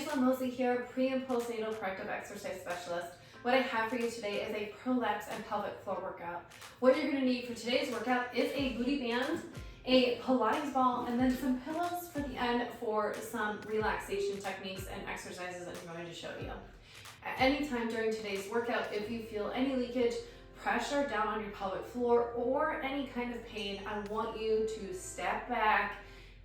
Angela Mosley here, pre and postnatal corrective exercise specialist. What I have for you today is a prolapse and pelvic floor workout. What you're going to need for today's workout is a booty band, a Pilates ball, and then some pillows for the end for some relaxation techniques and exercises I'm going to show you. At any time during today's workout, if you feel any leakage, pressure down on your pelvic floor, or any kind of pain, I want you to step back,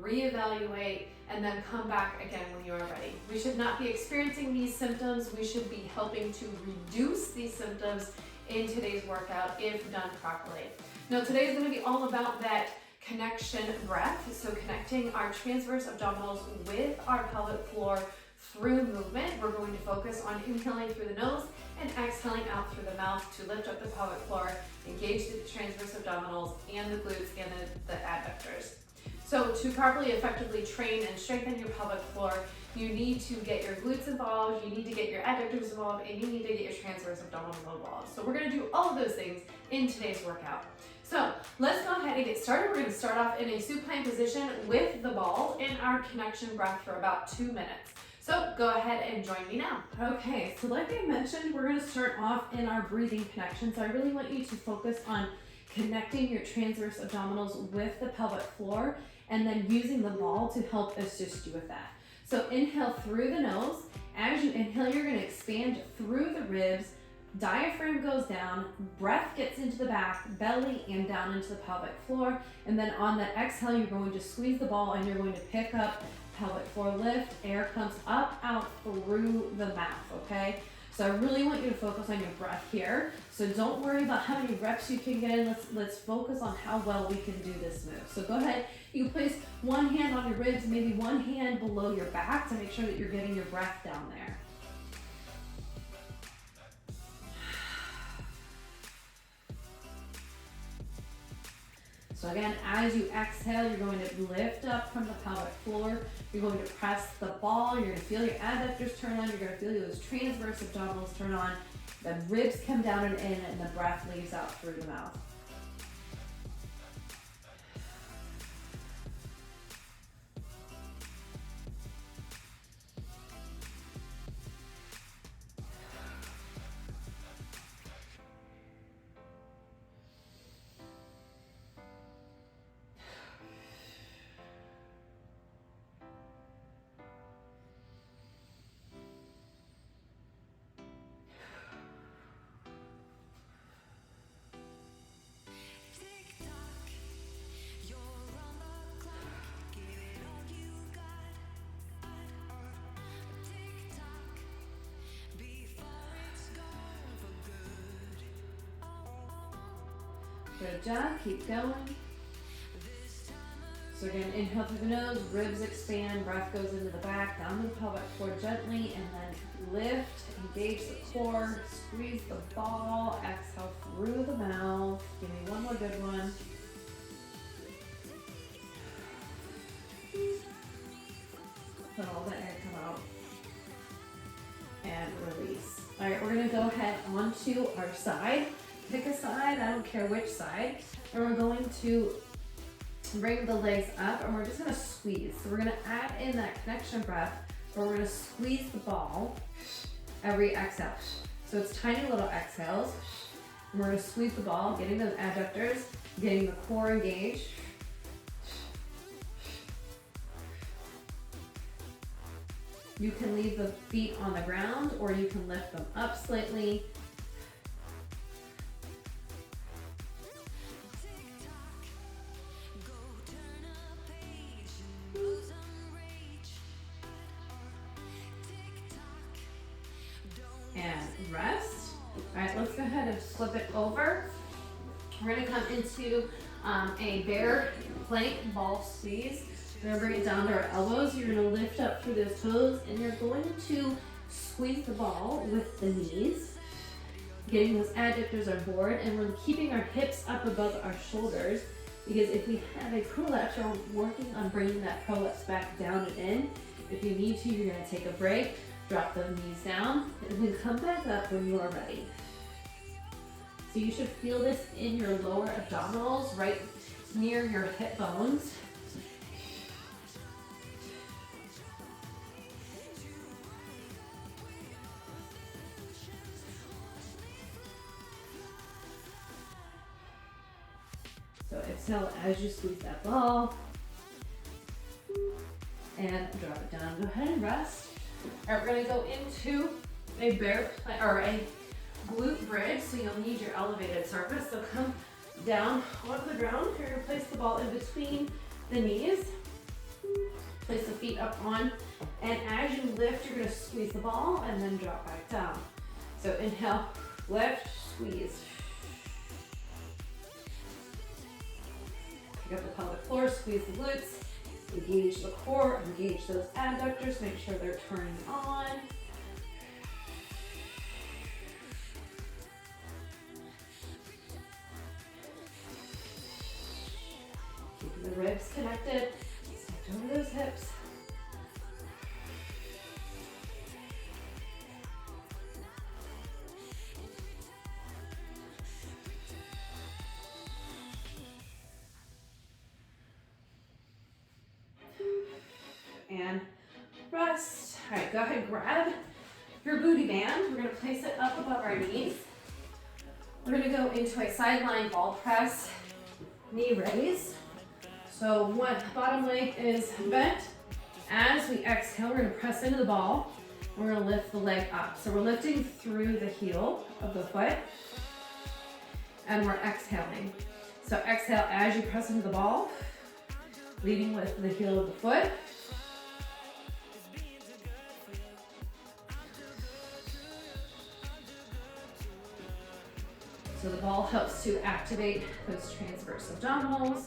reevaluate, and then come back again when you are ready. We should not be experiencing these symptoms. We should be helping to reduce these symptoms in today's workout if done properly. Now today is going to be all about that connection breath, so connecting our transverse abdominals with our pelvic floor through movement. We're going to focus on inhaling through the nose and exhaling out through the mouth to lift up the pelvic floor, engage the transverse abdominals and the glutes and the adductors. So to properly effectively train and strengthen your pelvic floor, you need to get your glutes involved, you need to get your adductors involved, and you need to get your transverse abdominal involved. So we're going to do all of those things in today's workout. So let's go ahead and get started. We're going to start off in a supine position with the ball in our connection breath for about 2 minutes. So go ahead and join me now. Okay, so like I mentioned, we're going to start off in our breathing connection. So I really want you to focus on connecting your transverse abdominals with the pelvic floor and then using the ball to help assist you with that. So inhale through the nose. As you inhale, you're going to expand through the ribs, diaphragm goes down, breath gets into the back, belly, and down into the pelvic floor. And then on that exhale, you're going to squeeze the ball and you're going to pick up pelvic floor lift. Air comes up, out through the mouth, okay? So I really want you to focus on your breath here. So don't worry about how many reps you can get in. Let's focus on how well we can do this move. So go ahead, you can place one hand on your ribs, maybe one hand below your back to make sure that you're getting your breath down there. So again, as you exhale, you're going to lift up from the pelvic floor. You're going to press the ball. You're going to feel your adductors turn on. You're going to feel those transverse abdominals turn on. The ribs come down and in, and the breath leaves out through the mouth. Good job, keep going. So again, inhale through the nose, ribs expand, breath goes into the back, down the pelvic floor gently, and then lift, engage the core, squeeze the ball, exhale through the mouth. Give me one more good one. Let all the air come out. And release. All right, we're gonna go ahead onto our side. Pick a side, I don't care which side. And we're going to bring the legs up and we're just gonna squeeze. So we're gonna add in that connection breath where we're gonna squeeze the ball every exhale. So it's tiny little exhales. And we're gonna squeeze the ball, getting those adductors, getting the core engaged. You can leave the feet on the ground or you can lift them up slightly. And rest. All right, let's go ahead and flip it over. We're gonna come into a bear plank ball squeeze. We're gonna bring it down to our elbows. You're gonna lift up through those toes and you're going to squeeze the ball with the knees, getting those adductors on board, and we're keeping our hips up above our shoulders because if we have a prolapse, we're working on bringing that prolapse back down and in. If you need to, you're gonna take a break. Drop the knees down and then come back up when you are ready. So you should feel this in your lower abdominals, right near your hip bones. So exhale as you squeeze that ball. And drop it down. Go ahead and rest. All right, we're gonna go into a bear plank or a glute bridge. So you'll need your elevated surface. So come down onto the ground. You're gonna place the ball in between the knees. Place the feet up on, and as you lift, you're gonna squeeze the ball and then drop back down. So inhale, lift, squeeze. Pick up the pelvic floor, squeeze the glutes, engage the core, engage those adductors, make sure they're turning on. Keeping the ribs connected, step over those hips. And rest. All right, go ahead and grab your booty band. We're gonna place it up above our knees. We're gonna go into a sideline ball press, knee raise. So one bottom leg is bent. As we exhale, we're gonna press into the ball. We're gonna lift the leg up. So we're lifting through the heel of the foot, and we're exhaling. So exhale as you press into the ball, leading with the heel of the foot. So the ball helps to activate those transverse abdominals.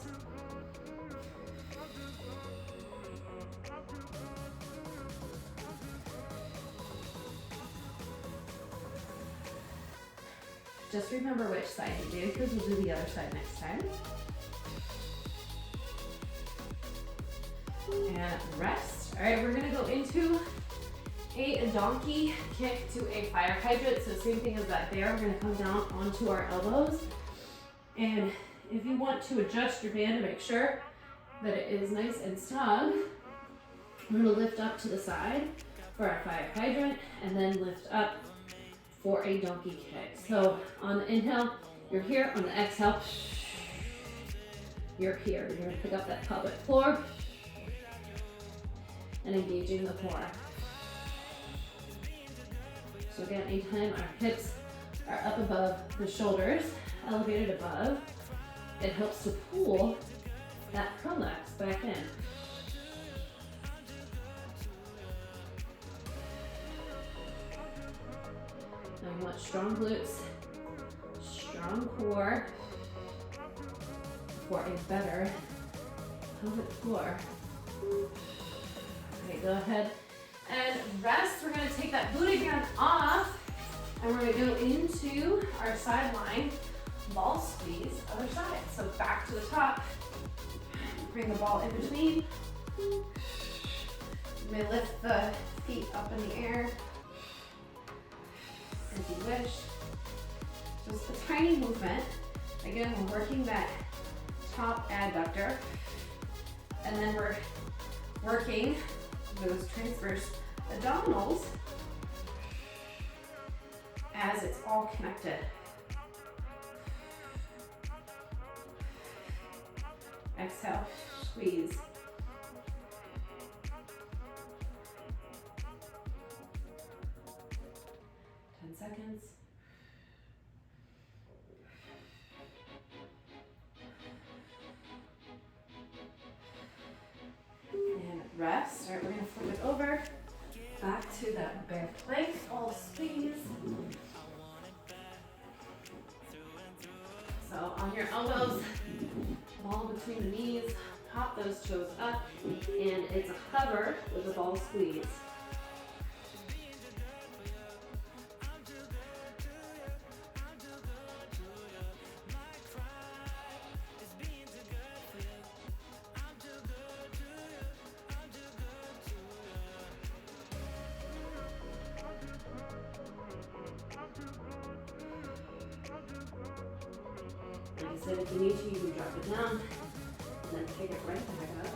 Just remember which side you do, because we'll do the other side next time. And rest. All right, we're gonna go into a donkey kick to a fire hydrant. So same thing as that there. We're gonna come down onto our elbows. And if you want to adjust your band to make sure that it is nice and snug, we're gonna lift up to the side for our fire hydrant and then lift up for a donkey kick. So on the inhale, you're here. On the exhale, you're here. You're gonna pick up that pelvic floor and engaging the core. So again, anytime our hips are up above the shoulders, elevated above, it helps to pull that prolapse back in. Now you want strong glutes, strong core for a better pelvic floor. Okay, go ahead and rest. We're gonna take that booty band off and we're gonna go into our sideline ball squeeze, other side. So back to the top, bring the ball in between. You may lift the feet up in the air as you wish. Just a tiny movement. Again, we're working that top adductor, and then we're working those transverse abdominals as it's all connected. Exhale, squeeze. Seconds. And rest. All right, we're going to flip it over back to that bear plank, all squeeze. So on your elbows, ball between the knees, pop those toes up, and it's a hover with a ball squeeze. Like I said, if you need to, you can drop it down and then pick it right back up.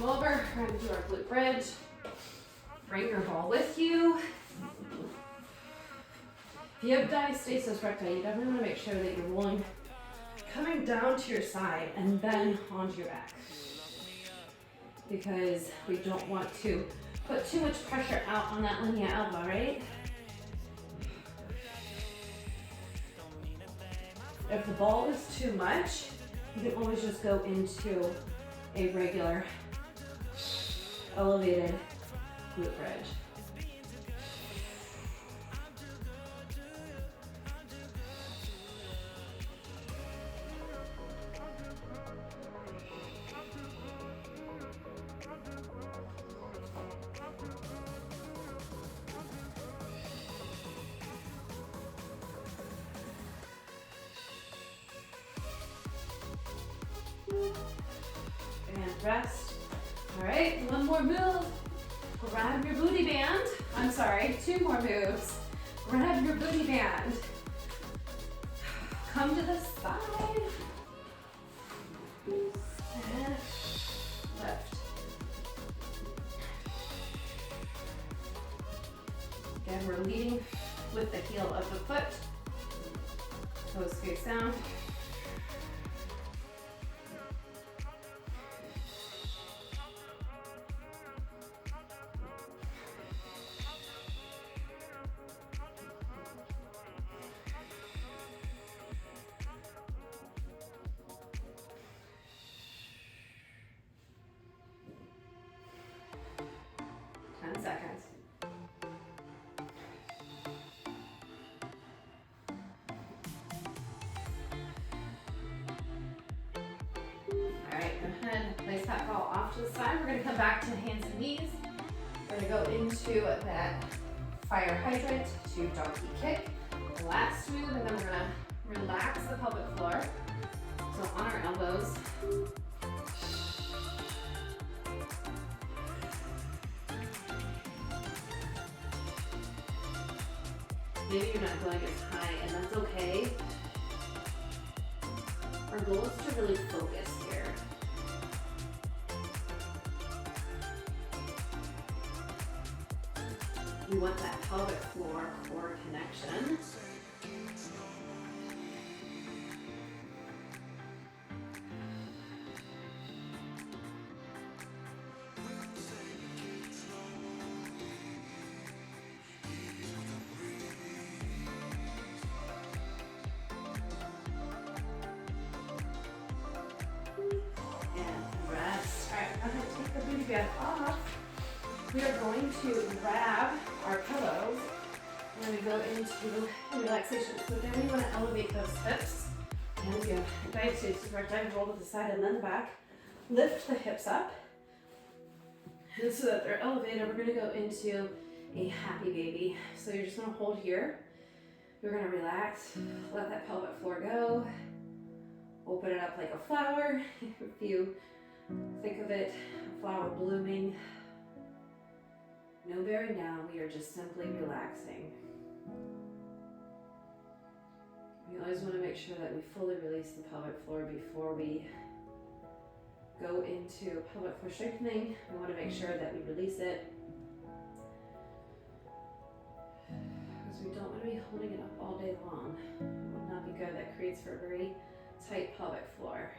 come over, we're gonna do our glute bridge. Bring your ball with you. If you have diastasis recti, you definitely want to make sure that you're rolling, coming down to your side and then onto your back. Because we don't want to put too much pressure out on that linea elbow, right? If the ball is too much, you can always just go into a regular elevated glute bridge. And rest. All right, one more move. Grab your booty band. I'm sorry, 2 more moves. Grab your booty band. Come to the side. And lift. Again, we're leading with the heel of the foot. Toes face down. Seconds. All right, go ahead, place that ball off to the side. We're gonna come back to hands and knees. We're gonna go into that fire hydrant to donkey kick. Last move, and then we're gonna relax the pelvic floor. So on our elbows. Maybe you're not going as high, and that's okay. Our goal is to really focus here. We want that pelvic floor core connection. Off. We are going to grab our pillows. We're going to go into relaxation. So again, we want to elevate those hips. And if you have diastasis recti, roll to the side and then the back. Lift the hips up. And so that they're elevated, we're going to go into a happy baby. So you're just going to hold here. You're going to relax. Let that pelvic floor go. Open it up like a flower. If you think of it, a flower blooming. No bearing down, we are just simply relaxing. We always want to make sure that we fully release the pelvic floor before we go into pelvic floor strengthening. We want to make sure that we release it, because we don't want to be holding it up all day long. It would not be good. That creates for a very tight pelvic floor.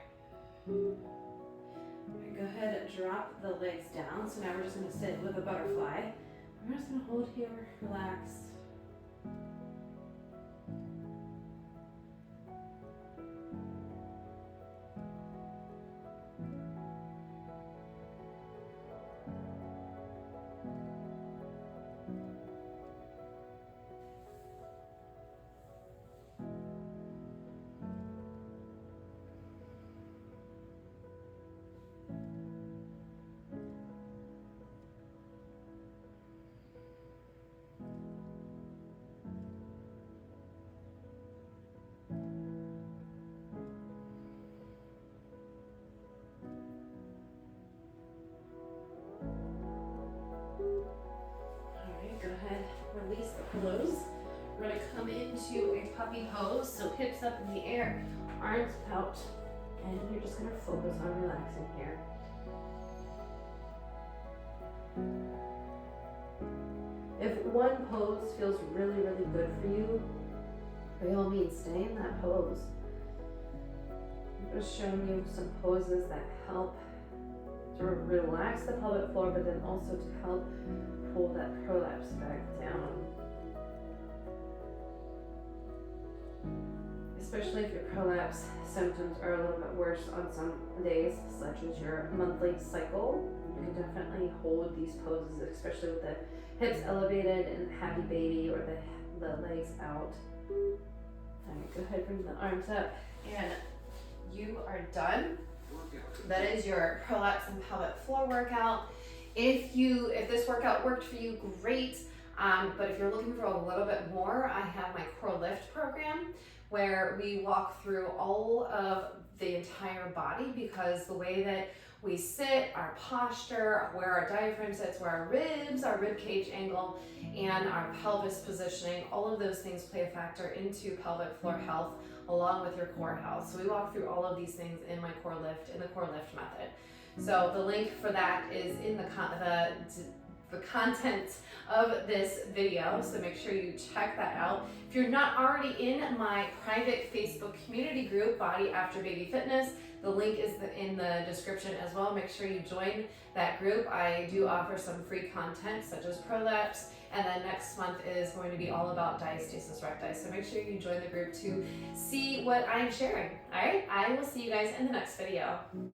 Go ahead and drop the legs down. So now we're just going to sit with a butterfly. We're just going to hold here, relax. Release the pillows. We're going to come into a puppy pose, so hips up in the air, arms out, and you're just going to focus on relaxing here. If one pose feels really, really good for you, by all means, stay in that pose. I'm just showing you some poses that help to relax the pelvic floor, but then also to help pull that prolapse back down. Especially if your prolapse symptoms are a little bit worse on some days, such as your monthly cycle. You can definitely hold these poses, especially with the hips elevated and happy baby, or the legs out. All right, go ahead, bring the arms up, and you are done. That is your prolapse and pelvic floor workout. If this workout worked for you, great. But if you're looking for a little bit more, I have my core lift program where we walk through all of the entire body, because the way that we sit, our posture, where our diaphragm sits, where our ribs, our rib cage angle, and our pelvis positioning, all of those things play a factor into pelvic floor health along with your core health. So we walk through all of these things in my core lift, in the core lift method. So the link for that is in the content of this video, so make sure you check that out. If you're not already in my private Facebook community group, Body After Baby Fitness, the link is in the description as well. Make sure you join that group. I do offer some free content such as Prolapse, and then next month is going to be all about diastasis recti. So make sure you join the group to see what I'm sharing. All right, I will see you guys in the next video.